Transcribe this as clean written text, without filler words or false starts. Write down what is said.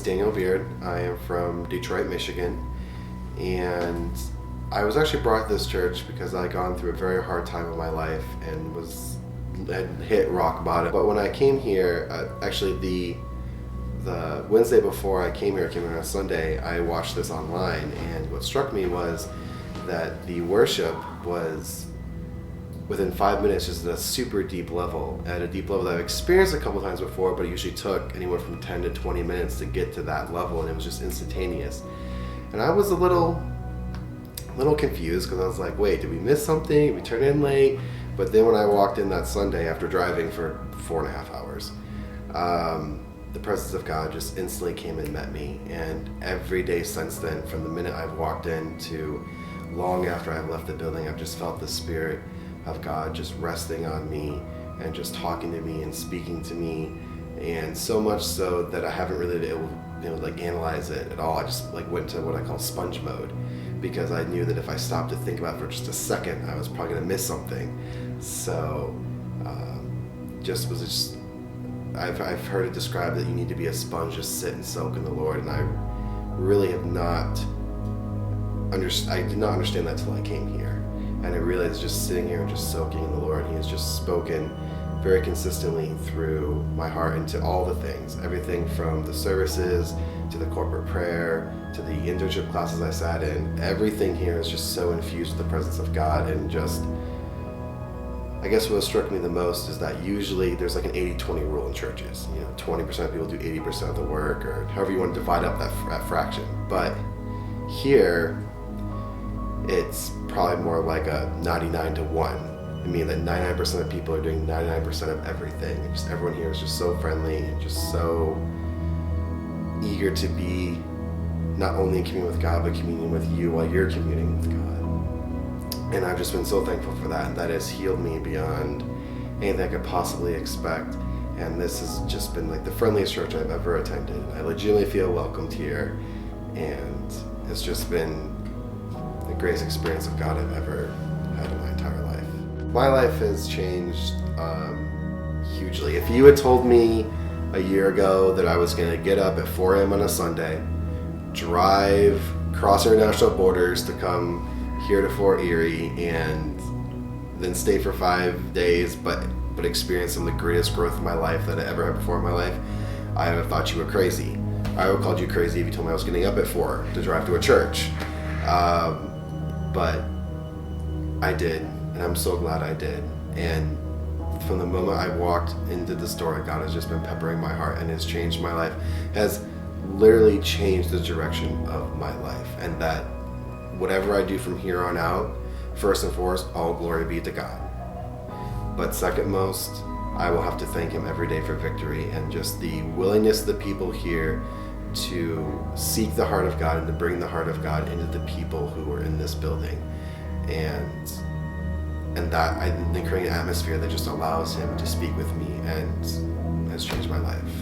Daniel Beard. I am from Detroit, Michigan, and I was actually brought to this church because I had gone through a very hard time in my life and had hit rock bottom. But when I came here, actually the Wednesday before I came here on a Sunday, I watched this online, and what struck me was that the worship was within 5 minutes, just at a super deep level, at a deep level that I've experienced a couple times before, but it usually took anywhere from 10 to 20 minutes to get to that level, and it was just instantaneous. And I was a little confused because I was like, wait, did we miss something? Did we turn in late? But then when I walked in that Sunday after driving for 4.5 hours, the presence of God just instantly came and met me. And every day since then, from the minute I've walked in to long after I've left the building, I've just felt the Spirit of God just resting on me and just talking to me and speaking to me, and so much so that I haven't really been able to analyze it at all. I just went into what I call sponge mode, because I knew that if I stopped to think about it for just a second, I was probably going to miss something. So I've heard it described that you need to be a sponge, just sit and soak in the Lord, and I really have not I did not understand that till I came here. And I realized just sitting here and just soaking in the Lord, He has just spoken very consistently through my heart into all the things, everything from the services to the corporate prayer to the internship classes I sat in. Everything here is just so infused with the presence of God. And just, I guess what struck me the most is that usually there's like an 80-20 rule in churches. 20% of people do 80% of the work, or however you want to divide up that fraction. But here, it's probably more like a 99 to 1. I mean that 99% of people are doing 99% of everything. And just everyone here is just so friendly and just so eager to be not only in communion with God, but communion with you while you're communing with God. And I've just been so thankful for that. And that has healed me beyond anything I could possibly expect. And this has just been like the friendliest church I've ever attended. I legitimately feel welcomed here. And it's just been the greatest experience of God I've ever had in my entire life. My life has changed hugely. If you had told me a year ago that I was going to get up at 4 a.m. on a Sunday, drive cross international borders to come here to Fort Erie, and then stay for 5 days, but experience some of the greatest growth of my life that I ever had before in my life, I would have thought you were crazy. I would have called you crazy if you told me I was getting up at 4 to drive to a church. But I did, and I'm so glad I did. And from the moment I walked into the store, God has just been peppering my heart and has changed my life, has literally changed the direction of my life. And that whatever I do from here on out, first and foremost, all glory be to God. But second most, I will have to thank Him every day for victory, and just the willingness of the people here to seek the heart of God and to bring the heart of God into the people who are in this building, and that I think creating an atmosphere that just allows Him to speak with me and has changed my life.